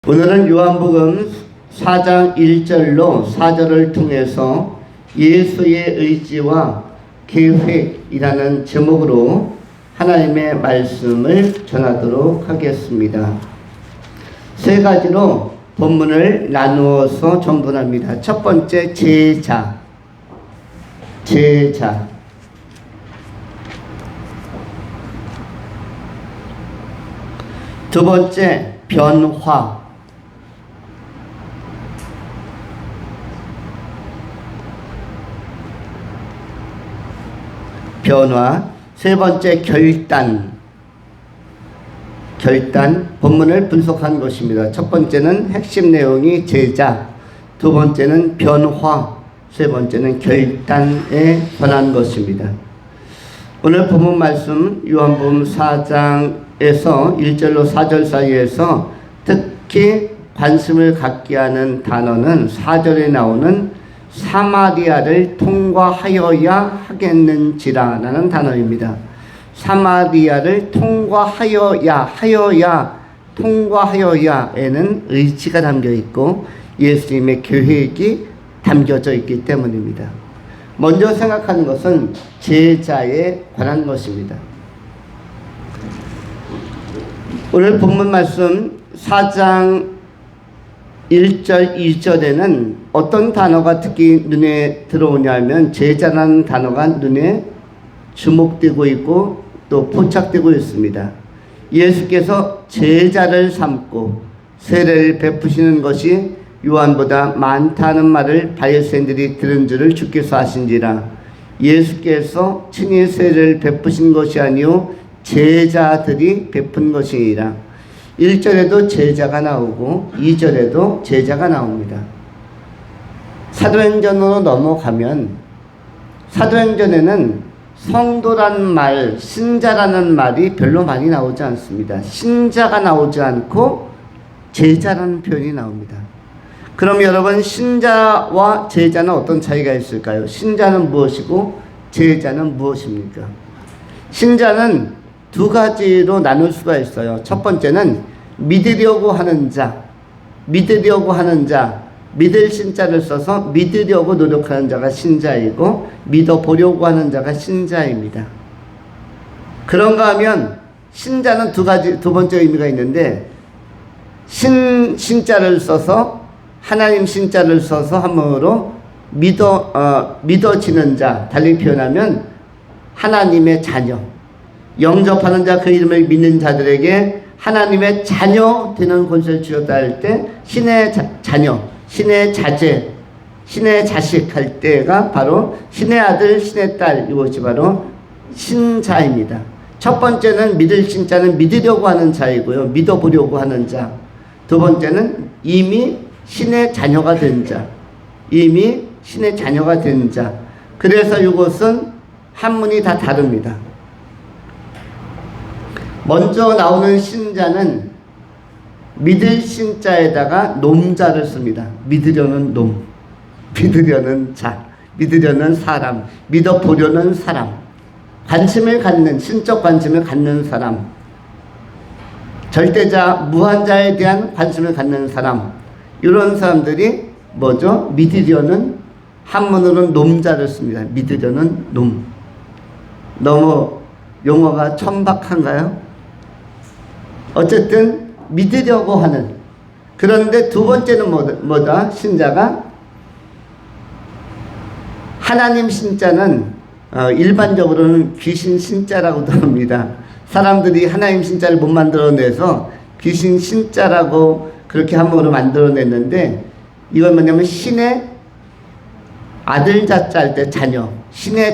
오늘은 요한복음 4장 1절로 4절을 통해서 예수의 의지와 계획이라는 제목으로 하나님의 말씀을 전하도록 하겠습니다. 세 가지로 본문을 나누어서 전분합니다. 첫 번째, 제자. 두 번째, 변화. 세 번째, 결단. 본문을 분석한 것입니다. 첫 번째는 핵심 내용이 제자, 두 번째는 변화, 세 번째는 결단에 관한 것입니다. 오늘 본문 말씀 요한복음 4장에서 1절로 4절 사이에서 특히 관심을 갖게 하는 단어는 4절에 나오는 사마리아를 통과하여야 하겠는지라 라는 단어입니다. 사마리아를 통과하여야에는 의지가 담겨 있고 예수님의 계획이 담겨져 있기 때문입니다. 먼저 생각하는 것은 제자에 관한 것입니다. 오늘 본문 말씀 4장 1절, 2절에는 어떤 단어가 특히 눈에 들어오냐면 제자라는 단어가 눈에 주목되고 있고 또 포착되고 있습니다. 예수께서 제자를 삼고 세례를 베푸시는 것이 요한보다 많다는 말을 바리새인들이 들은 줄을 주께서 아신지라. 예수께서 친히 세례를 베푸신 것이 아니요 제자들이 베푼 것이니라. 1절에도 제자가 나오고 2절에도 제자가 나옵니다. 사도행전으로 넘어가면 사도행전에는 성도란 말, 신자라는 말이 별로 많이 나오지 않습니다. 신자가 나오지 않고 제자라는 표현이 나옵니다. 그럼 여러분, 신자와 제자는 어떤 차이가 있을까요? 신자는 무엇이고 제자는 무엇입니까? 신자는 두 가지로 나눌 수가 있어요. 첫 번째는 믿으려고 하는 자, 믿을 신자를 써서 믿으려고 노력하는 자가 신자이고 믿어보려고 하는 자가 신자입니다. 그런가 하면 신자는 두 번째 의미가 있는데 신자를 써서 하나님 신자를 써서 함으로 믿어지는 자, 달리 표현하면 하나님의 자녀, 영접하는 자, 그 이름을 믿는 자들에게 하나님의 자녀 되는 권세를 주셨다 할 때 신의 자녀, 신의 자제, 신의 자식 할 때가 바로 신의 아들, 신의 딸, 이것이 바로 신자입니다. 첫 번째는 믿을 신자는 믿으려고 하는 자이고요. 믿어보려고 하는 자. 두 번째는 이미 신의 자녀가 된 자. 그래서 이것은 한문이 다 다릅니다. 먼저 나오는 신자는 믿을 신자에다가 놈자를 씁니다. 믿으려는 놈, 믿으려는 자, 믿으려는 사람, 믿어보려는 사람, 신적 관심을 갖는 사람, 절대자, 무한자에 대한 관심을 갖는 사람, 이런 사람들이 뭐죠? 믿으려는, 한문으로는 놈자를 씁니다. 믿으려는 놈. 너무 용어가 천박한가요? 어쨌든 믿으려고 하는. 그런데 두 번째는 뭐다? 신자가 하나님 신자는 일반적으로는 귀신 신자라고도 합니다. 사람들이 하나님 신자를 못 만들어내서 귀신 신자라고 그렇게 함으로 만들어냈는데, 이건 뭐냐면 신의 아들 자자 할 때 자녀, 신의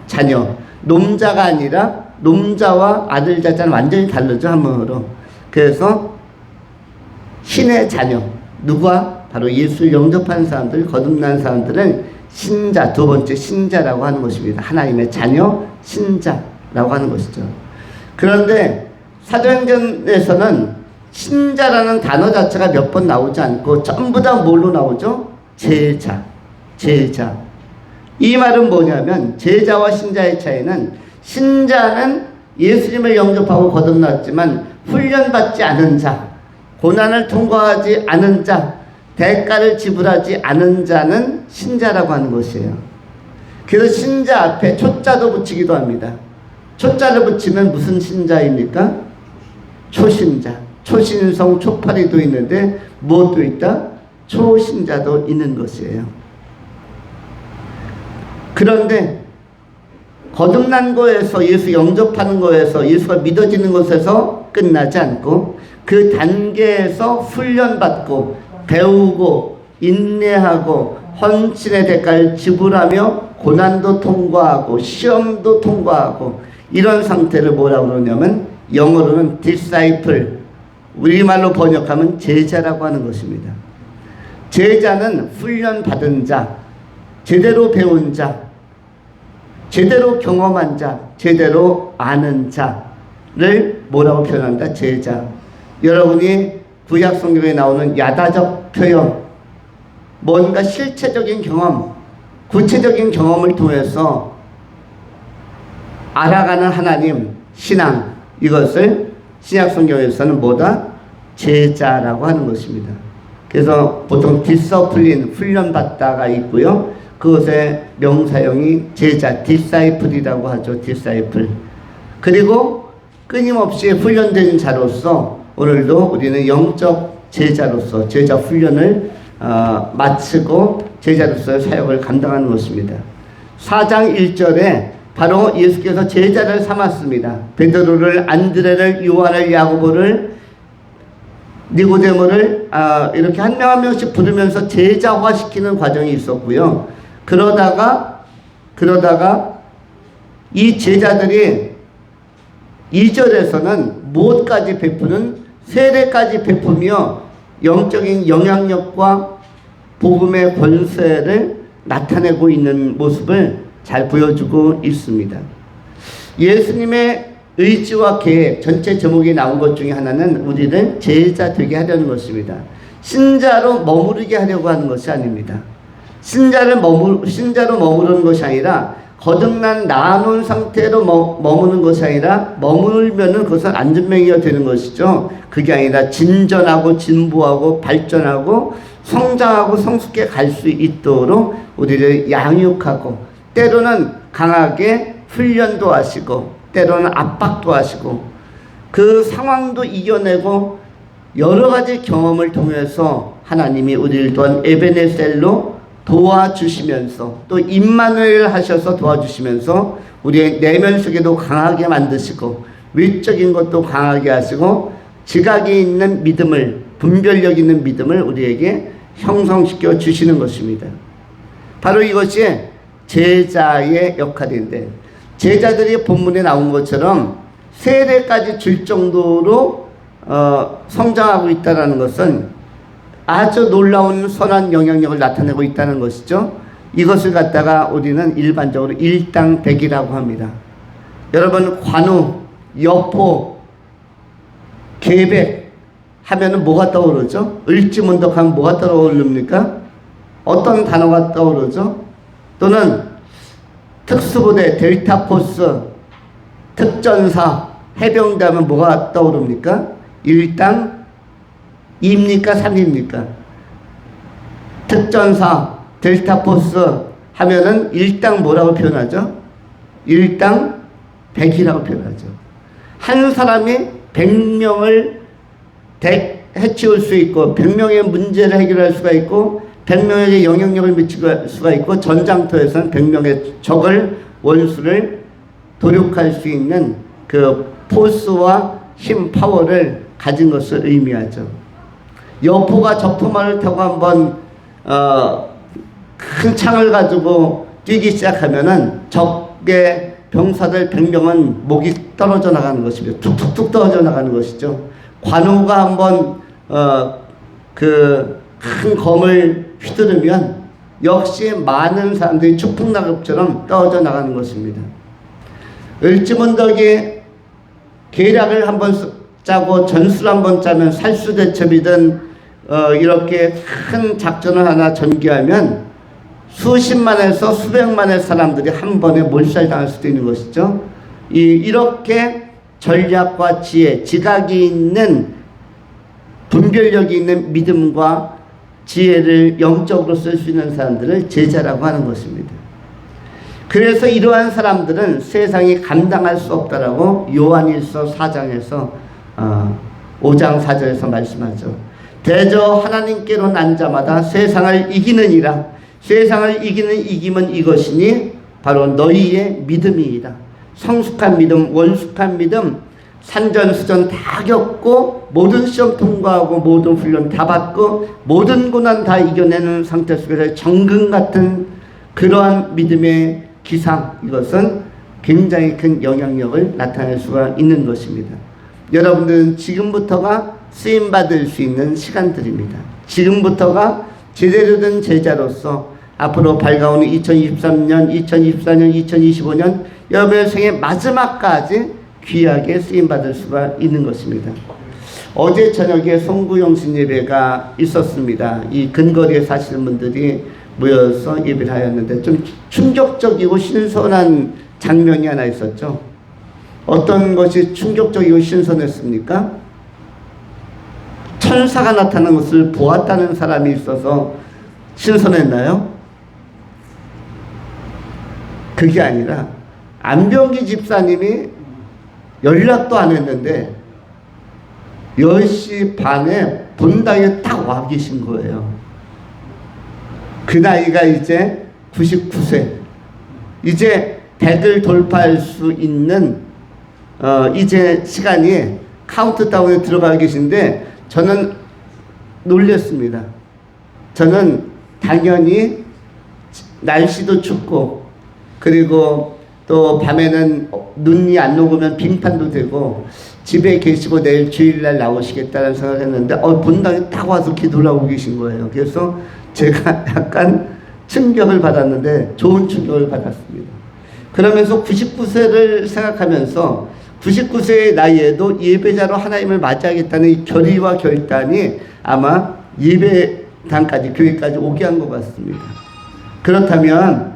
자녀, 놈자가 아니라 놈자와 아들 자자는 완전히 다르죠, 한문으로. 그래서 신의 자녀, 누가? 바로 예수를 영접한 사람들, 거듭난 사람들은 신자, 두 번째 신자라고 하는 것입니다. 하나님의 자녀, 신자라고 하는 것이죠. 그런데 사도행전에서는 신자라는 단어 자체가 몇 번 나오지 않고 전부 다 뭘로 나오죠? 제자. 이 말은 뭐냐면 제자와 신자의 차이는, 신자는 예수님을 영접하고 거듭났지만 훈련받지 않은 자, 고난을 통과하지 않은 자, 대가를 지불하지 않은 자는 신자라고 하는 것이에요. 그래서 신자 앞에 초자도 붙이기도 합니다. 초자를 붙이면 무슨 신자입니까? 초신자. 초신성 초파리도 있는데 무엇도 있다? 초신자도 있는 것이에요. 그런데 거듭난 거에서, 예수 영접하는 거에서, 예수가 믿어지는 것에서 끝나지 않고 그 단계에서 훈련받고 배우고 인내하고 헌신의 대가를 지불하며 고난도 통과하고 시험도 통과하고 이런 상태를 뭐라고 그러냐면 영어로는 disciple, 우리말로 번역하면 제자라고 하는 것입니다. 제자는 훈련받은 자, 제대로 배운 자, 제대로 경험한 자, 제대로 아는 자를 뭐라고 표현한다? 제자. 여러분이 구약 성경에 나오는 야다적 표현, 뭔가 실체적인 경험, 구체적인 경험을 통해서 알아가는 하나님, 신앙, 이것을 신약 성경에서는 뭐다? 제자라고 하는 것입니다. 그래서 보통 디서플린, 훈련받다가 있고요. 그것의 명사형이 제자, 디사이플이라고 하죠. 디사이플. 그리고 끊임없이 훈련된 자로서 오늘도 우리는 영적 제자로서 제자 훈련을 마치고 제자로서의 사역을 감당하는 것입니다. 4장 1절에 바로 예수께서 제자를 삼았습니다. 베드로를, 안드레를, 요한을, 야고보를, 니고데모를 이렇게 한 명 한 명씩 부르면서 제자화시키는 과정이 있었고요. 그러다가 이 제자들이 2절에서는 무엇까지 베푸는 세례까지 베푸며 영적인 영향력과 복음의 권세를 나타내고 있는 모습을 잘 보여주고 있습니다. 예수님의 의지와 계획, 전체 제목이 나온 것 중에 하나는 우리를 제자 되게 하려는 것입니다. 신자로 머무르게 하려고 하는 것이 아닙니다. 신자로 머무르는 것이 아니라 거듭난 나아놓은 상태로 머무는 것이 아니라 머물면은 그것은 안전명이가 되는 것이죠. 그게 아니라 진전하고 진보하고 발전하고 성장하고 성숙해 갈 수 있도록 우리를 양육하고 때로는 강하게 훈련도 하시고 때로는 압박도 하시고 그 상황도 이겨내고 여러 가지 경험을 통해서 하나님이 우리를 또한 에베네셀로 도와주시면서 또 임마누엘 하셔서 도와주시면서 우리의 내면 속에도 강하게 만드시고 외적인 것도 강하게 하시고 지각이 있는 믿음을, 분별력 있는 믿음을 우리에게 형성시켜 주시는 것입니다. 바로 이것이 제자의 역할인데 제자들이 본문에 나온 것처럼 세례까지 줄 정도로 성장하고 있다는 것은 아주 놀라운 선한 영향력을 나타내고 있다는 것이죠. 이것을 갖다가 우리는 일반적으로 일당백이라고 합니다. 여러분 관우, 여포, 계백 하면은 뭐가 떠오르죠? 을지문덕 하면 뭐가 떠오릅니까? 어떤 단어가 떠오르죠? 또는 특수부대, 델타포스, 특전사, 해병대 하면 뭐가 떠오릅니까? 일당 2입니까? 3입니까? 특전사, 델타포스 하면은 일당 뭐라고 표현하죠? 일당 100이라고 표현하죠. 한 사람이 100명을 해치울 수 있고 100명의 문제를 해결할 수가 있고 100명에게 영향력을 미칠 수가 있고 전장터에서는 100명의 적을, 원수를 도륙할 수 있는 그 포스와 힘, 파워를 가진 것을 의미하죠. 여포가 적토마를 타고 한번 큰 창을 가지고 뛰기 시작하면은 적의 병사들 100명은 목이 떨어져 나가는 것입니다. 툭툭툭 떨어져 나가는 것이죠. 관우가 한번 그 큰 검을 휘두르면 역시 많은 사람들이 추풍낙엽처럼 떨어져 나가는 것입니다. 을지문덕이 계략을 한번 짜고 전술 한번 짜면 살수대첩이든 이렇게 큰 작전을 하나 전개하면 수십만에서 수백만의 사람들이 한 번에 몰살당할 수도 있는 것이죠. 이렇게 전략과 지혜, 지각이 있는 분별력이 있는 믿음과 지혜를 영적으로 쓸 수 있는 사람들을 제자라고 하는 것입니다. 그래서 이러한 사람들은 세상이 감당할 수 없다라고 요한일서 4장에서 5장 4절에서 말씀하죠. 대저 하나님께로 난 자마다 세상을 이기느니라. 세상을 이기는 이김은 이것이니 바로 너희의 믿음이니라. 성숙한 믿음, 원숙한 믿음, 산전수전 다 겪고 모든 시험 통과하고 모든 훈련 다 받고 모든 고난 다 이겨내는 상태 속에서 정금 같은 그러한 믿음의 기상, 이것은 굉장히 큰 영향력을 나타낼 수가 있는 것입니다. 여러분들은 지금부터가 쓰임받을 수 있는 시간들입니다. 지금부터가 제대로 된 제자로서 앞으로 밝아오는 2023년, 2024년, 2025년 여러분의 생의 마지막까지 귀하게 쓰임받을 수가 있는 것입니다. 어제 저녁에 송구영신 예배가 있었습니다. 이 근거리에 사시는 분들이 모여서 예배를 하였는데 좀 충격적이고 신선한 장면이 하나 있었죠. 어떤 것이 충격적이고 신선했습니까? 천사가 나타난 것을 보았다는 사람이 있어서 신선했나요? 그게 아니라 안병기 집사님이 연락도 안 했는데 10시 반에 본당에 딱 와 계신 거예요. 그 나이가 이제 99세. 이제 100을 돌파할 수 있는 이제 시간이 카운트다운에 들어가 계신데 저는 놀랐습니다. 저는 당연히 날씨도 춥고 그리고 또 밤에는 눈이 안 녹으면 빙판도 되고 집에 계시고 내일 주일날 나오시겠다는 생각을 했는데 본당에 딱 와서 기도를 하고 계신 거예요. 그래서 제가 약간 충격을 받았는데 좋은 충격을 받았습니다. 그러면서 99세를 생각하면서 99세의 나이에도 예배자로 하나님을 맞이하겠다는 이 결의와 결단이 아마 예배당까지 교회까지 오게 한 것 같습니다. 그렇다면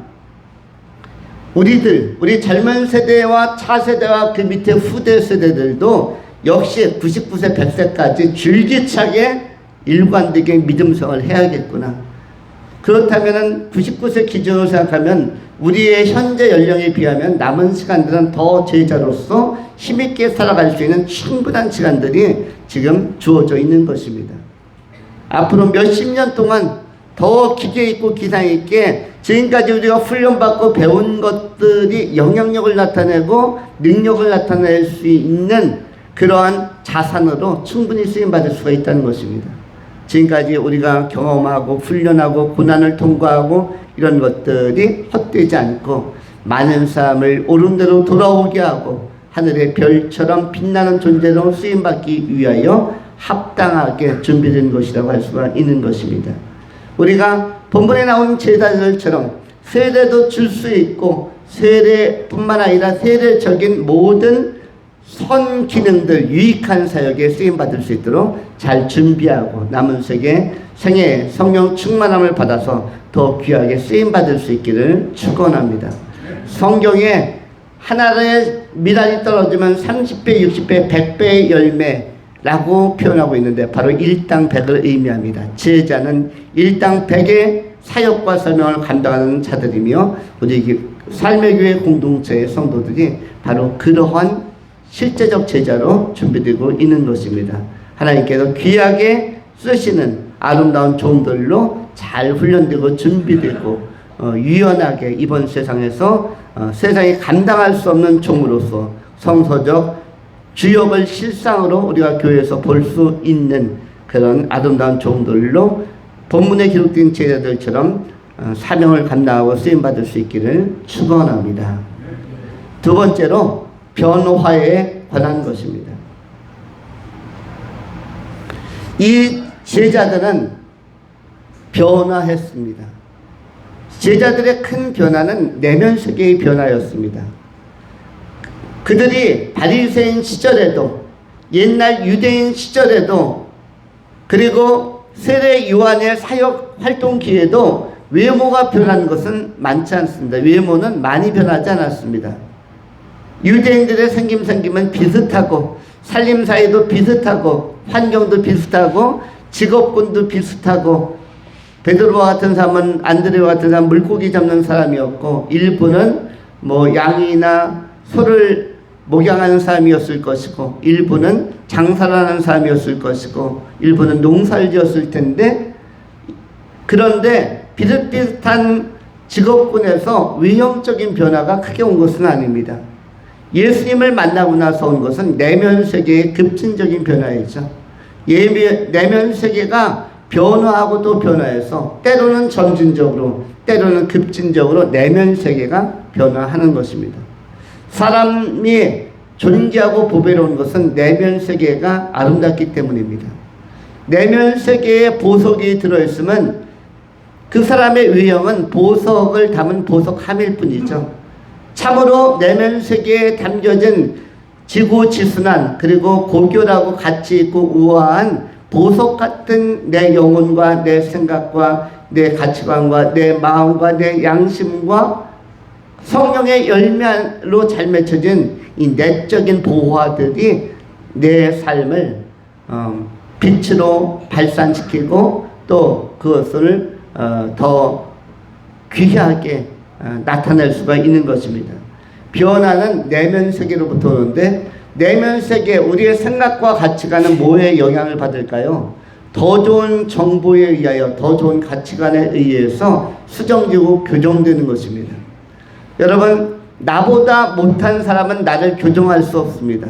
우리 젊은 세대와 차세대와 그 밑에 후대 세대들도 역시 99세 100세까지 줄기차게 일관되게 믿음생활을 해야겠구나. 그렇다면 99세 기준으로 생각하면 우리의 현재 연령에 비하면 남은 시간들은 더 제자로서 힘있게 살아갈 수 있는 충분한 시간들이 지금 주어져 있는 것입니다. 앞으로 몇십 년 동안 더 기계 있고 기상 있게 지금까지 우리가 훈련받고 배운 것들이 영향력을 나타내고 능력을 나타낼 수 있는 그러한 자산으로 충분히 쓰임받을 수가 있다는 것입니다. 지금까지 우리가 경험하고 훈련하고 고난을 통과하고 이런 것들이 헛되지 않고 많은 사람을 옳은 대로 돌아오게 하고 하늘의 별처럼 빛나는 존재로 쓰임받기 위하여 합당하게 준비된 것이라고 할 수가 있는 것입니다. 우리가 본문에 나온 제자들처럼 세례도 줄 수 있고 세례뿐만 아니라 세례적인 모든 선 기능들 유익한 사역에 쓰임받을 수 있도록 잘 준비하고 남은 생에 성령 충만함을 받아서 더 귀하게 쓰임받을 수 있기를 축원합니다. 성경에 하나의 미랄이 떨어지면 30배, 60배, 100배의 열매라고 표현하고 있는데 바로 일당 100을 의미합니다. 제자는 일당 100의 사역과 설명을 감당하는 자들이며 우리 삶의 교회 공동체의 성도들이 바로 그러한 실제적 제자로 준비되고 있는 것입니다. 하나님께서 귀하게 쓰시는 아름다운 종들로 잘 훈련되고 준비되고 유연하게 이번 세상에서 세상이 감당할 수 없는 종으로서 성서적 주역을 실상으로 우리가 교회에서 볼 수 있는 그런 아름다운 종들로 본문에 기록된 제자들처럼 사명을 감당하고 쓰임받을 수 있기를 축원합니다. 두 번째로 변화에 관한 것입니다. 이 제자들은 변화했습니다. 제자들의 큰 변화는 내면 세계의 변화였습니다. 그들이 바리새인 시절에도 옛날 유대인 시절에도 그리고 세례 요한의 사역 활동 기에도 외모가 변한 것은 많지 않습니다. 외모는 많이 변하지 않았습니다. 유대인들의 생김은 비슷하고 살림사이도 비슷하고 환경도 비슷하고 직업군도 비슷하고 베드로와 같은 사람은 안드레와 같은 사람은 물고기 잡는 사람이었고 일부는 뭐 양이나 소를 목양하는 사람이었을 것이고 일부는 장사를 하는 사람이었을 것이고 일부는 농사를 지었을 텐데 그런데 비슷비슷한 직업군에서 외형적인 변화가 크게 온 것은 아닙니다. 예수님을 만나고 나서 온 것은 내면 세계의 급진적인 변화이죠. 내면 세계가 변화하고 또 변화해서 때로는 점진적으로 때로는 급진적으로 내면 세계가 변화하는 것입니다. 사람이 존귀하고 보배로운 것은 내면 세계가 아름답기 때문입니다. 내면 세계에 보석이 들어있으면 그 사람의 외형은 보석을 담은 보석함일 뿐이죠. 참으로 내면 세계에 담겨진 지고지순한 그리고 고결하고 가치 있고 우아한 보석 같은 내 영혼과 내 생각과 내 가치관과 내 마음과 내 양심과 성령의 열매로 잘 맺혀진 이 내적인 보화들이 내 삶을 빛으로 발산시키고 또 그것을 더 귀하게 나타낼 수가 있는 것입니다. 변화는 내면 세계로부터 오는데 내면 세계 우리의 생각과 가치관은 뭐에 영향을 받을까요? 더 좋은 정보에 의하여 더 좋은 가치관에 의해서 수정되고 교정되는 것입니다. 여러분 나보다 못한 사람은 나를 교정할 수 없습니다.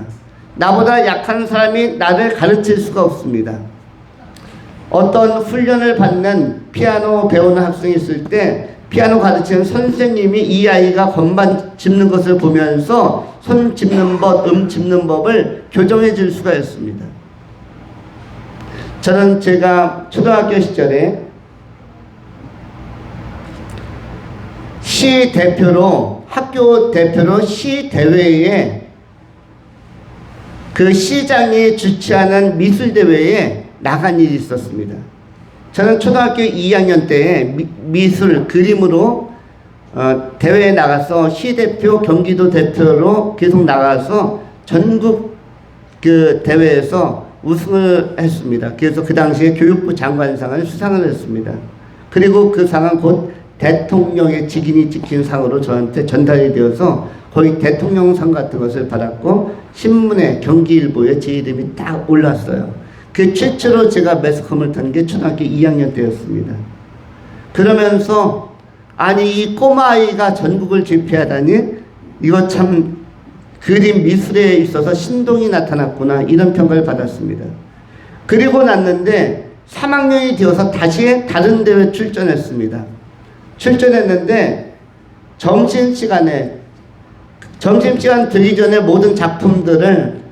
나보다 약한 사람이 나를 가르칠 수가 없습니다. 어떤 훈련을 받는 피아노 배우는 학생이 있을 때 피아노 가르치는 선생님이 이 아이가 건반 짚는 것을 보면서 손 짚는 법, 짚는 법을 교정해 줄 수가 있습니다. 저는 제가 초등학교 시절에 시 대표로 학교 대표로 시 대회에 그 시장이 주최하는 미술 대회에 나간 일이 있었습니다. 저는 초등학교 2학년 때 미술 그림으로 대회에 나가서 시 대표 경기도 대표로 계속 나가서 전국 그 대회에서 우승을 했습니다. 그래서 그 당시에 교육부 장관상을 수상을 했습니다. 그리고 그 상은 곧 대통령의 직인이 찍힌 상으로 저한테 전달이 되어서 거의 대통령상 같은 것을 받았고 신문에 경기일보에 제 이름이 딱 올랐어요. 그 최초로 제가 매스컴을 탄 게 초등학교 2학년 때였습니다. 그러면서 아니 이 꼬마아이가 전국을 제패하다니 이거 참 그림 미술에 있어서 신동이 나타났구나 이런 평가를 받았습니다. 그리고 났는데 3학년이 되어서 다시 다른 대회 출전했습니다. 출전했는데 점심시간 되기 전에 모든 작품들을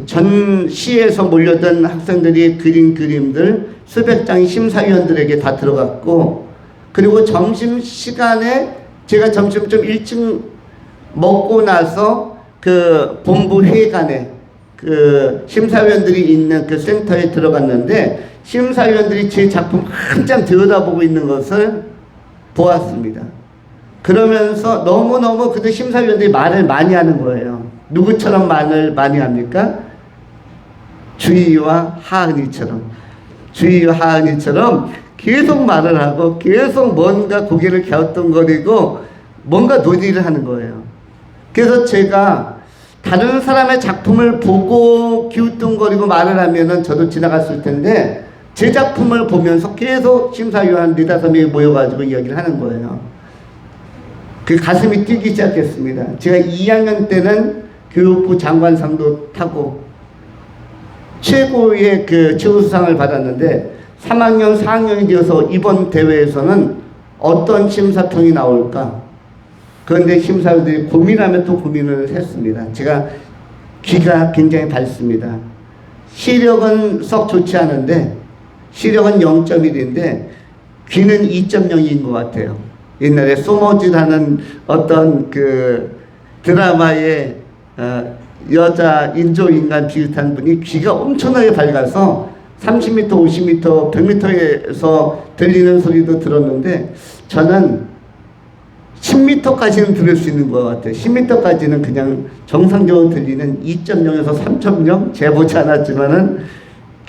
전 시에서 몰려든 학생들이 그린 그림들 수백 장이 심사위원들에게 다 들어갔고 그리고 점심시간에 제가 점심 좀 일찍 먹고 나서 그 본부 회관에 그 심사위원들이 있는 그 센터에 들어갔는데 심사위원들이 제 작품 한참 들여다보고 있는 것을 보았습니다. 그러면서 너무너무 그때 심사위원들이 말을 많이 하는 거예요. 누구처럼 말을 많이 합니까? 주희와 하은이처럼. 주희와 하은이처럼 계속 말을 하고 계속 뭔가 고개를 갸우뚱거리고 뭔가 논의를 하는 거예요. 그래서 제가 다른 사람의 작품을 보고 기우뚱거리고 말을 하면은 저도 지나갔을 텐데 제 작품을 보면서 계속 심사위원 4-5명이 모여가지고 이야기를 하는 거예요. 그 가슴이 뛰기 시작했습니다. 제가 2학년 때는 교육부 장관상도 타고 최고의 그 최우수상을 받았는데 3학년, 4학년이 되어서 이번 대회에서는 어떤 심사평이 나올까? 그런데 심사위원들이 고민하면 또 고민을 했습니다. 제가 귀가 굉장히 밝습니다. 시력은 썩 좋지 않은데 시력은 0.1인데 귀는 2.0인 것 같아요. 옛날에 소머지라는 어떤 그 드라마의 여자 인조인간 비슷한 분이 귀가 엄청나게 밝아서 30m, 50m, 100m에서 들리는 소리도 들었는데 저는 10m까지는 들을 수 있는 것 같아요. 10m까지는 그냥 정상적으로 들리는 2.0에서 3.0 재보지 않았지만은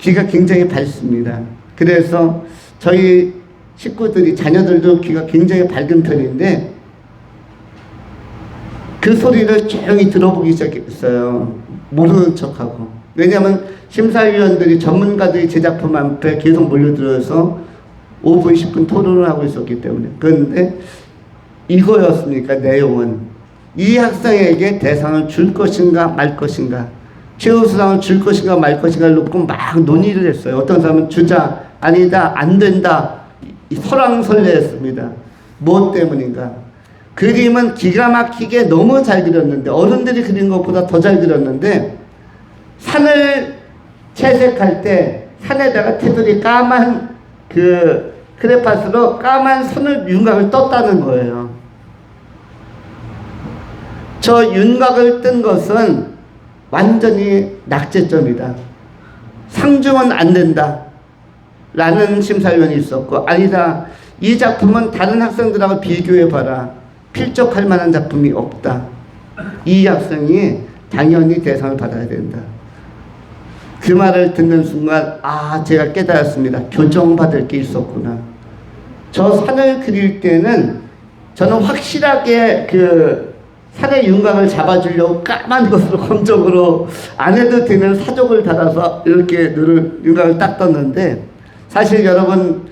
귀가 굉장히 밝습니다. 그래서 저희 식구들이, 자녀들도 귀가 굉장히 밝은 편인데 그 소리를 조용히 들어보기 시작했어요. 모르는 척하고. 왜냐하면 심사위원들이, 전문가들이 제 작품 앞에 계속 몰려들어서 5분 10분 토론을 하고 있었기 때문에. 그런데 이거였으니까 내용은 이 학생에게 대상을 줄 것인가 말 것인가, 최우수상을 줄 것인가 말 것인가를 놓고 막 논의를 했어요. 어떤 사람은 주자, 아니다, 안 된다, 설왕설래했습니다. 무엇 때문인가? 그림은 기가 막히게 너무 잘 그렸는데, 어른들이 그린 것보다 더 잘 그렸는데, 산을 채색할 때 산에다가 테두리 까만 그 크레파스로 까만 선을, 윤곽을 떴다는 거예요. 저 윤곽을 뜬 것은 완전히 낙제점이다, 상중은 안 된다 라는 심사위원이 있었고, 아니다, 이 작품은 다른 학생들하고 비교해봐라, 필적할 만한 작품이 없다, 이 학생이 당연히 대상을 받아야 된다. 그 말을 듣는 순간 제가 깨달았습니다. 교정받을 게 있었구나. 저 산을 그릴 때는 저는 확실하게 그 산의 윤곽을 잡아주려고 까만 것으로 검정으로 안 해도 되는 사족을 달아서 이렇게 윤곽을 딱 떴는데, 사실 여러분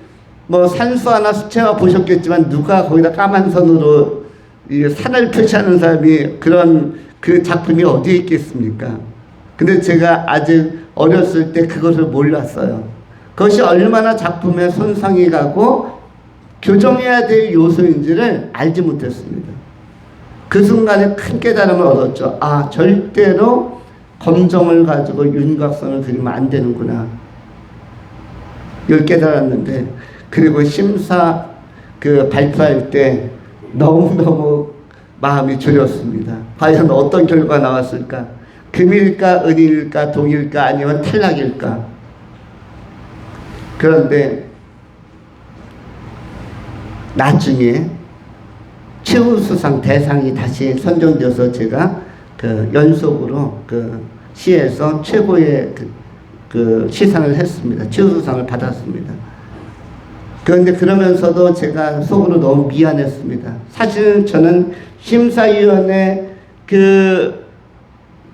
뭐 산수화나 수채화 보셨겠지만 누가 거기다 까만 선으로 이 산을 표시하는 사람이, 그런 그 작품이 어디에 있겠습니까? 근데 제가 아직 어렸을 때 그것을 몰랐어요. 그것이 얼마나 작품에 손상이 가고 교정해야 될 요소인지를 알지 못했습니다. 그 순간에 큰 깨달음을 얻었죠. 절대로 검정을 가지고 윤곽선을 그리면 안 되는구나, 이걸 깨달았는데, 그리고 심사 발표할 때 너무너무 마음이 졸였습니다. 과연 어떤 결과가 나왔을까? 금일까 은일까 동일까 아니면 탈락일까? 그런데 나중에 최우수상 대상이 다시 선정되어서 제가 그 연속으로 그 시에서 최고의 그 시상을 했습니다. 최우수상을 받았습니다. 그런데 그러면서도 제가 속으로 너무 미안했습니다. 사실 저는 심사위원회 그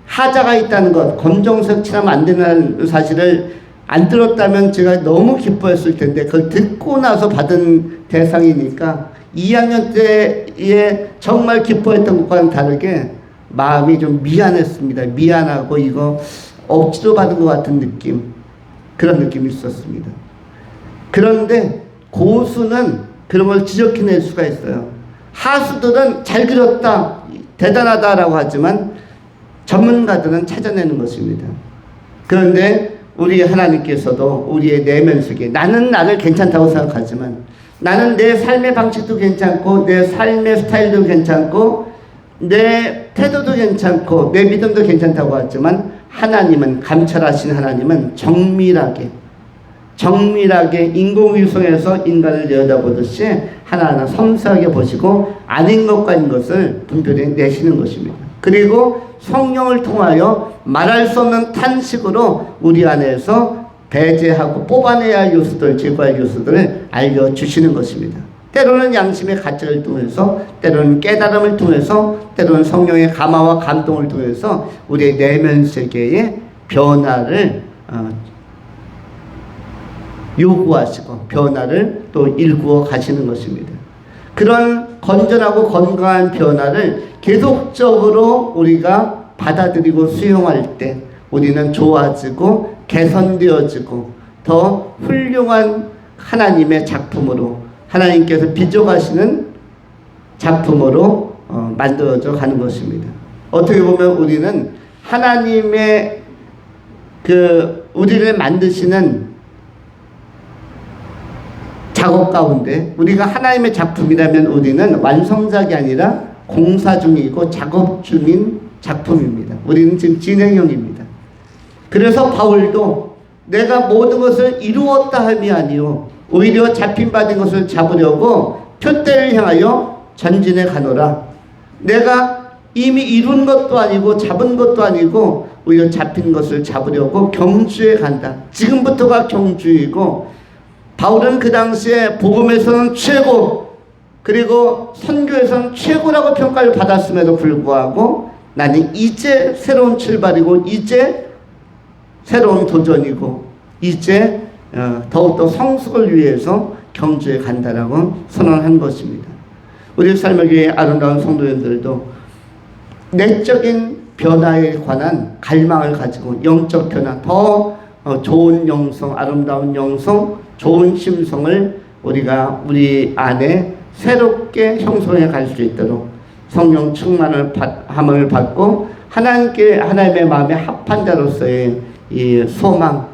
하자가 있다는 것, 검정색 칠하면 안 되는 사실을 안 들었다면 제가 너무 기뻐했을 텐데, 그걸 듣고 나서 받은 대상이니까 2학년 때에 정말 기뻐했던 것과는 다르게 마음이 좀 미안했습니다. 미안하고 이거 억지로 받은 것 같은 느낌, 그런 느낌이 있었습니다. 그런데 고수는 그런 걸 지적해낼 수가 있어요. 하수들은 잘 그렸다, 대단하다라고 하지만 전문가들은 찾아내는 것입니다. 그런데 우리 하나님께서도 우리의 내면 속에, 나는 나를 괜찮다고 생각하지만, 나는 내 삶의 방식도 괜찮고 내 삶의 스타일도 괜찮고 내 태도도 괜찮고 내 믿음도 괜찮다고 하지만, 하나님은, 감찰하신 하나님은 정밀하게 인공위성에서 인간을 내려다보듯이 하나하나 섬세하게 보시고 아닌 것과 아닌 것을 분별해 내시는 것입니다. 그리고 성령을 통하여 말할 수 없는 탄식으로 우리 안에서 배제하고 뽑아내야 할 요소들, 제거할 요소들을 알려주시는 것입니다. 때로는 양심의 가책을 통해서, 때로는 깨달음을 통해서, 때로는 성령의 감화와 감동을 통해서 우리의 내면 세계의 변화를 요구하시고 변화를 또 일구어 가시는 것입니다. 그런 건전하고 건강한 변화를 계속적으로 우리가 받아들이고 수용할 때 우리는 좋아지고 개선되어지고 더 훌륭한 하나님의 작품으로, 하나님께서 빚어가시는 작품으로 만들어져 가는 것입니다. 어떻게 보면 우리는 하나님의 우리를 만드시는 작업 가운데, 우리가 하나님의 작품이라면 우리는 완성작이 아니라 공사 중이고 작업 중인 작품입니다. 우리는 지금 진행형입니다. 그래서 바울도 내가 모든 것을 이루었다 함이 아니요 오히려 잡힌 바 된 것을 잡으려고 표대를 향하여 전진해 가노라. 내가 이미 이룬 것도 아니고 잡은 것도 아니고 오히려 잡힌 것을 잡으려고 경주에 간다. 지금부터가 경주이고, 바울은 그 당시에 복음에서는 최고, 그리고 선교에서는 최고라고 평가를 받았음에도 불구하고 나는 이제 새로운 출발이고, 이제 새로운 도전이고, 이제 더욱더 성숙을 위해서 경주에 간다라고 선언한 것입니다. 우리 삶의 교회 아름다운 성도님들도 내적인 변화에 관한 갈망을 가지고 영적 변화, 더 좋은 영성, 아름다운 영성, 좋은 심성을 우리가 우리 안에 새롭게 형성해 갈 수 있도록 성령 충만을 함을 받고 하나님의 마음에 합한 자로서의 이 소망,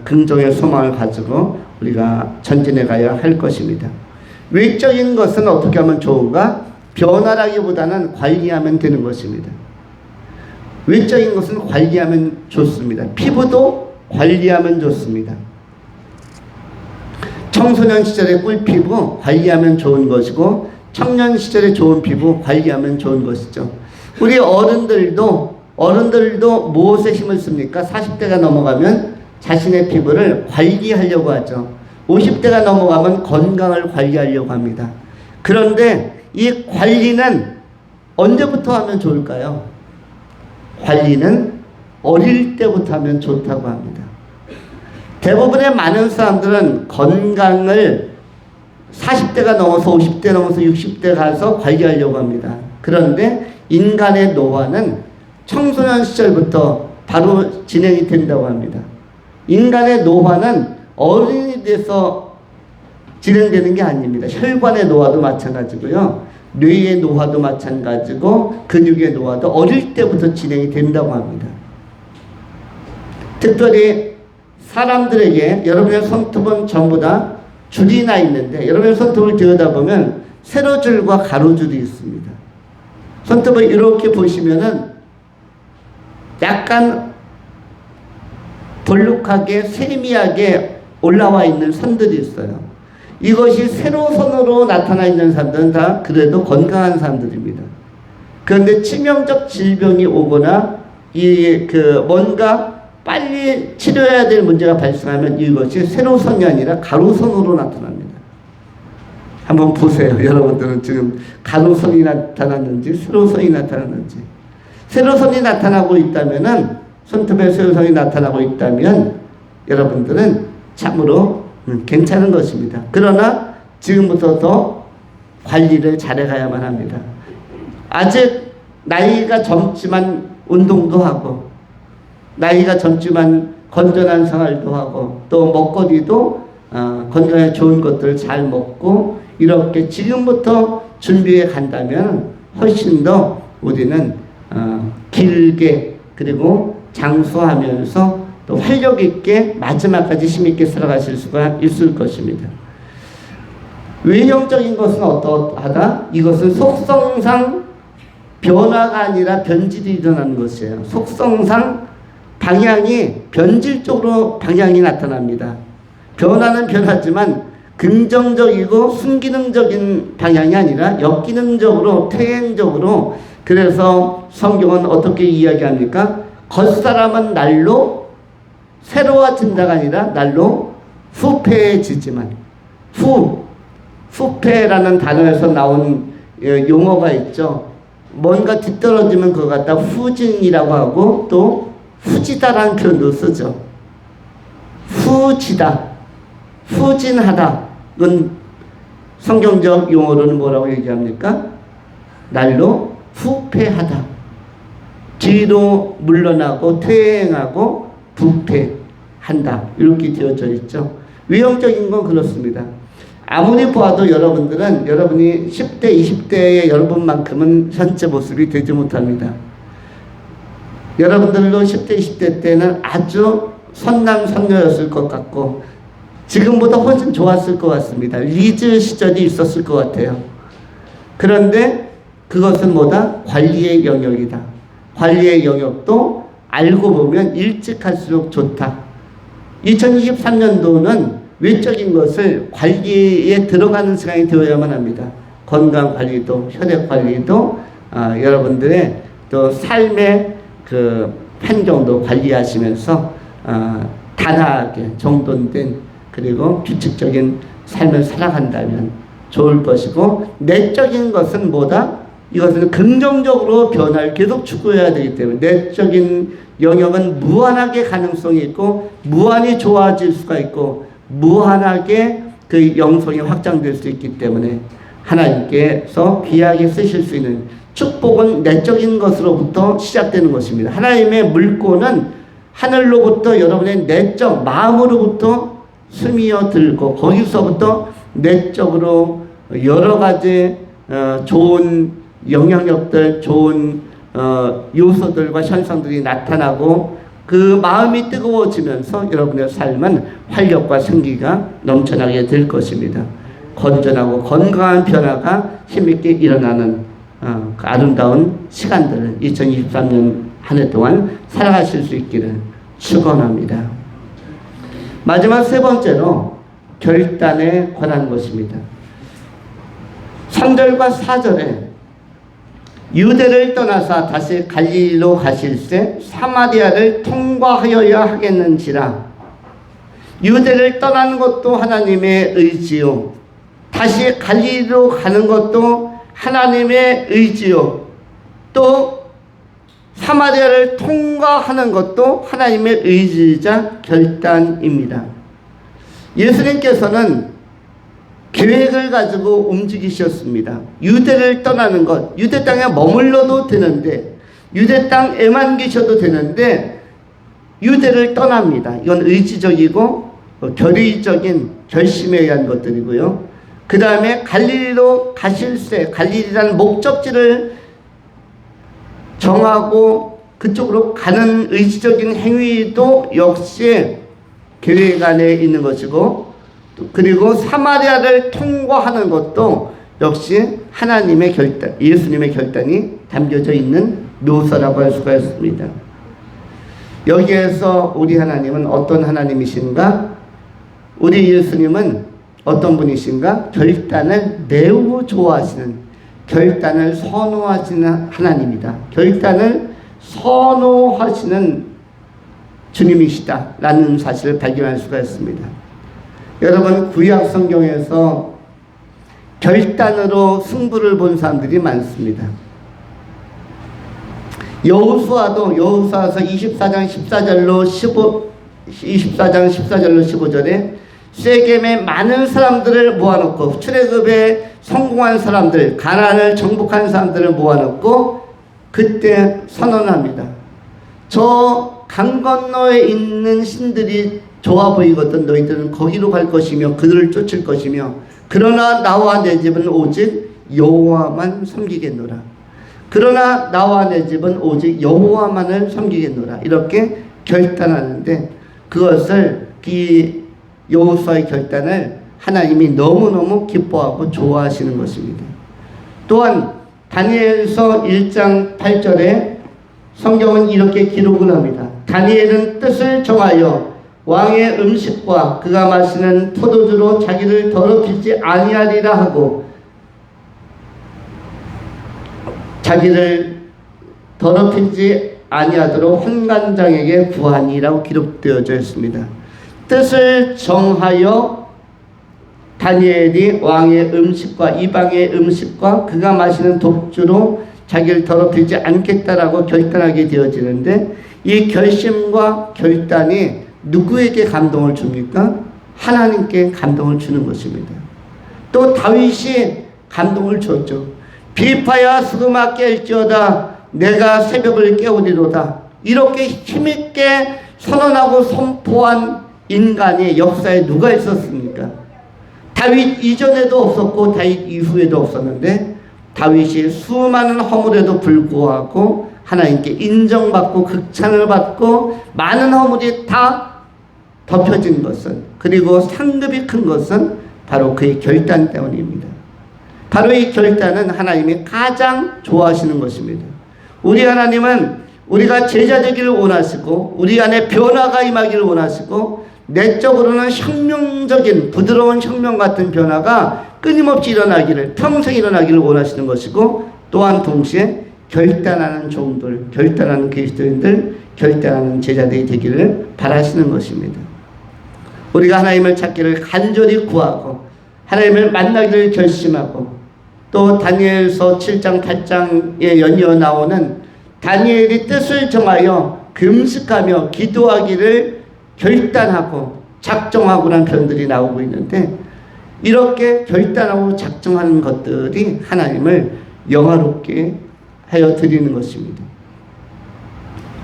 긍정의 소망을 가지고 우리가 전진해 가야 할 것입니다. 외적인 것은 어떻게 하면 좋은가? 변화라기보다는 관리하면 되는 것입니다. 외적인 것은 관리하면 좋습니다. 피부도 관리하면 좋습니다. 청소년 시절의 꿀피부 관리하면 좋은 것이고, 청년 시절의 좋은 피부 관리하면 좋은 것이죠. 우리 어른들도 무엇에 힘을 씁니까? 40대가 넘어가면 자신의 피부를 관리하려고 하죠. 50대가 넘어가면 건강을 관리하려고 합니다. 그런데 이 관리는 언제부터 하면 좋을까요? 관리는 어릴 때부터 하면 좋다고 합니다. 대부분의 많은 사람들은 건강을 40대가 넘어서 50대 넘어서 60대 가서 관리하려고 합니다. 그런데 인간의 노화는 청소년 시절부터 바로 진행이 된다고 합니다. 인간의 노화는 어른이 돼서 진행되는 게 아닙니다. 혈관의 노화도 마찬가지고요. 뇌의 노화도 마찬가지고, 근육의 노화도 어릴 때부터 진행이 된다고 합니다. 특별히 사람들에게 여러분의 손톱은 전부 다 줄이 나 있는데, 여러분의 손톱을 들여다보면 세로줄과 가로줄이 있습니다. 손톱을 이렇게 보시면은 약간 볼록하게 세미하게 올라와 있는 선들이 있어요. 이것이 세로선으로 나타나 있는 사람들은 다 그래도 건강한 사람들입니다. 그런데 치명적 질병이 오거나 뭔가 빨리 치료해야 될 문제가 발생하면 이것이 세로선이 아니라 가로선으로 나타납니다. 한번 보세요. 여러분들은 지금 가로선이 나타났는지 세로선이 나타났는지. 세로선이 나타나고 있다면은, 손톱에 세로선이 나타나고 있다면 여러분들은 참으로 괜찮은 것입니다. 그러나 지금부터 더 관리를 잘해가야만 합니다. 아직 나이가 젊지만 운동도 하고, 나이가 젊지만 건전한 생활도 하고, 또 먹거리도 건강에 좋은 것들을 잘 먹고, 이렇게 지금부터 준비해 간다면 훨씬 더 우리는 길게, 그리고 장수하면서 또 활력 있게 마지막까지 힘있게 살아가실 수가 있을 것입니다. 외형적인 것은 어떠하다? 이것은 속성상 변화가 아니라 변질이 일어나는 것이에요. 속성상 방향이 변질적으로 방향이 나타납니다. 변화는 변하지만 긍정적이고 순기능적인 방향이 아니라 역기능적으로, 퇴행적으로. 그래서 성경은 어떻게 이야기합니까? 겉사람은 날로 새로워진다가 아니라 날로 후패해지지만, 후패라는 단어에서 나온 용어가 있죠. 뭔가 뒤떨어지면 그거 갖다 후진이라고 하고, 또 후지다라는 표현도 쓰죠. 후진하다. 이건 성경적 용어로는 뭐라고 얘기합니까? 날로 후패하다. 뒤로 물러나고 퇴행하고 부패한다. 이렇게 되어져 있죠. 외형적인 건 그렇습니다. 아무리 보아도 여러분이 10대, 20대의 여러분만큼은 현재 모습이 되지 못합니다. 여러분들도 10대, 20대 때는 아주 선남선녀였을 것 같고, 지금보다 훨씬 좋았을 것 같습니다. 리즈 시절이 있었을 것 같아요. 그런데 그것은 뭐다? 관리의 영역이다. 관리의 영역도 알고 보면 일찍 할수록 좋다. 2023년도는 외적인 것을 관리에 들어가는 시간이 되어야만 합니다. 건강 관리도, 혈액 관리도, 여러분들의 또 삶의 환경도 관리하시면서 단아하게 정돈된 그리고 규칙적인 삶을 살아간다면 좋을 것이고, 내적인 것은 뭐다? 이것은 긍정적으로 변화를 계속 추구해야 되기 때문에 내적인 영역은 무한하게 가능성이 있고 무한히 좋아질 수가 있고 무한하게 그 영성이 확장될 수 있기 때문에 하나님께서 귀하게 쓰실 수 있는 축복은 내적인 것으로부터 시작되는 것입니다. 하나님의 물꼬는 하늘로부터 여러분의 내적 마음으로부터 스며들고 거기서부터 내적으로 여러 가지 좋은 영향력들, 좋은 요소들과 현상들이 나타나고 그 마음이 뜨거워지면서 여러분의 삶은 활력과 생기가 넘쳐나게 될 것입니다. 건전하고 건강한 변화가 힘있게 일어나는 그 아름다운 시간들을 2023년 한 해 동안 살아가실 수 있기를 축원합니다. 마지막 세 번째로 결단에 관한 것입니다. 3절과 4절에 유대를 떠나서 다시 갈릴리로 가실새 사마리아를 통과하여야 하겠는지라. 유대를 떠나는 것도 하나님의 의지요, 다시 갈릴리로 가는 것도 하나님의 의지요, 또 사마리아를 통과하는 것도 하나님의 의지이자 결단입니다. 예수님께서는 계획을 가지고 움직이셨습니다. 유대를 떠나는 것, 유대 땅에 머물러도 되는데, 유대 땅에만 계셔도 되는데 유대를 떠납니다. 이건 의지적이고 결의적인 결심에 의한 것들이고요. 그 다음에 갈릴리로 가실새, 갈릴리라는 목적지를 정하고 그쪽으로 가는 의지적인 행위도 역시 계획 안에 있는 것이고, 그리고 사마리아를 통과하는 것도 역시 하나님의 결단, 예수님의 결단이 담겨져 있는 묘사라고 할 수가 있습니다. 여기에서 우리 하나님은 어떤 하나님이신가? 우리 예수님은 어떤 분이신가? 결단을 매우 좋아하시는, 결단을 선호하시는 하나님이다. 결단을 선호하시는 주님이시다 라는 사실을 발견할 수가 있습니다. 여러분, 구약 성경에서 결단으로 승부를 본 사람들이 많습니다. 여호수아서 24장 14절로 15절에 세겜에 많은 사람들을 모아놓고, 출애굽에 성공한 사람들, 가나안을 정복한 사람들을 모아놓고 그때 선언합니다. 저 강 건너에 있는 신들이 좋아 보이거든. 너희들은 거기로 갈 것이며 그들을 쫓을 것이며, 그러나 나와 내 집은 오직 여호와만 섬기겠노라. 그러나 나와 내 집은 오직 여호와만을 섬기겠노라. 이렇게 결단하는데, 그것을 이 여호수아의 결단을 하나님이 너무너무 기뻐하고 좋아하시는 것입니다. 또한 다니엘서 1장 8절에 성경은 이렇게 기록을 합니다. 다니엘은 뜻을 정하여 왕의 음식과 그가 마시는 포도주로 자기를 더럽히지 아니하리라 하고, 자기를 더럽히지 아니하도록 환관장에게 구하니라고 기록되어져 있습니다. 뜻을 정하여 다니엘이 왕의 음식과 이방의 음식과 그가 마시는 독주로 자기를 더럽히지 않겠다라고 결단하게 되어지는데, 이 결심과 결단이 누구에게 감동을 줍니까? 하나님께 감동을 주는 것입니다. 또 다윗이 감동을 줬죠. 비파야 스그마 깰지어다 내가 새벽을 깨우리로다. 이렇게 힘있게 선언하고 선포한 인간이 역사에 누가 있었습니까? 다윗 이전에도 없었고 다윗 이후에도 없었는데, 다윗이 수많은 허물에도 불구하고 하나님께 인정받고 극찬을 받고 많은 허물이 다 덮여진 것은, 그리고 상급이 큰 것은 바로 그의 결단 때문입니다. 바로 이 결단은 하나님이 가장 좋아하시는 것입니다. 우리 하나님은 우리가 제자 되기를 원하시고 우리 안에 변화가 임하기를 원하시고, 내적으로는 혁명적인 부드러운 혁명 같은 변화가 끊임없이 일어나기를, 평생 일어나기를 원하시는 것이고, 또한 동시에 결단하는 종들, 결단하는 그리스도인들, 결단하는 제자들이 되기를 바라시는 것입니다. 우리가 하나님을 찾기를 간절히 구하고 하나님을 만나기를 결심하고 또 다니엘서 7장 8장에 연이어 나오는 다니엘이 뜻을 정하여 금식하며 기도하기를 결단하고 작정하고라는 표현들이 나오고 있는데, 이렇게 결단하고 작정하는 것들이 하나님을 영화롭게 하여 드리는 것입니다.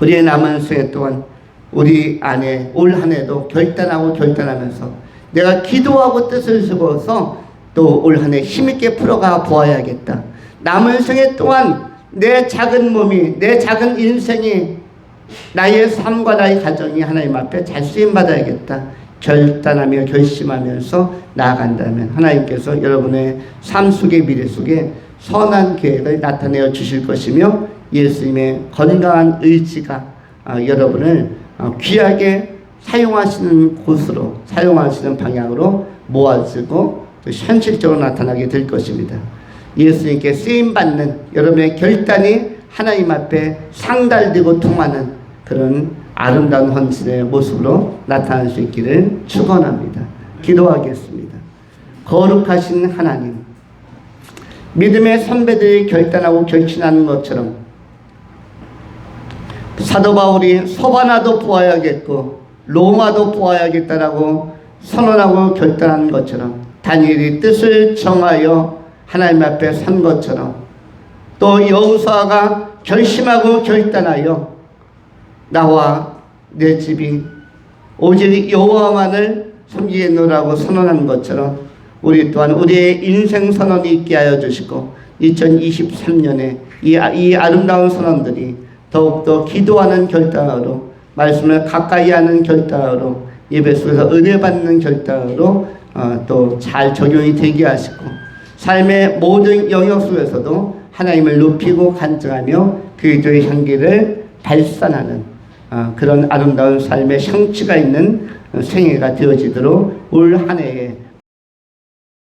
우리의 남은 생애 동안 우리 안에 올 한 해도 결단하고 결단하면서 내가 기도하고 뜻을 세워서 또 올 한 해 힘있게 풀어가 보아야겠다. 남은 생애 동안 내 작은 몸이, 내 작은 인생이, 나의 삶과 나의 가정이 하나님 앞에 잘 쓰임받아야겠다. 결단하며 결심하면서 나아간다면 하나님께서 여러분의 삶 속의 미래 속에 선한 계획을 나타내어 주실 것이며, 예수님의 건강한 의지가 여러분을 귀하게 사용하시는 곳으로, 사용하시는 방향으로 모아지고 또 현실적으로 나타나게 될 것입니다. 예수님께 쓰임받는 여러분의 결단이 하나님 앞에 상달되고 통하는 그런 아름다운 헌신의 모습으로 나타날 수 있기를 축원합니다. 기도하겠습니다. 거룩하신 하나님, 믿음의 선배들이 결단하고 결심하는 것처럼 사도 바울이 서바나도 보아야겠고 로마도 보아야겠다라고 선언하고 결단한 것처럼, 다니엘이 뜻을 정하여 하나님 앞에 선 것처럼, 또 여호수아가 결심하고 결단하여 나와 내 집이 오직 여호와만을 섬기겠노라고 선언한 것처럼, 우리 또한 우리의 인생 선언이 있게 하여 주시고 2023년에 이 아름다운 선언들이 더욱더 기도하는 결단으로, 말씀을 가까이 하는 결단으로, 예배 속에서 은혜 받는 결단으로 또 잘 적용이 되게 하시고, 삶의 모든 영역 속에서도 하나님을 높이고 간증하며 그리스도의 향기를 발산하는 그런 아름다운 삶의 성취가 있는 생애가 되어지도록 올 한 해에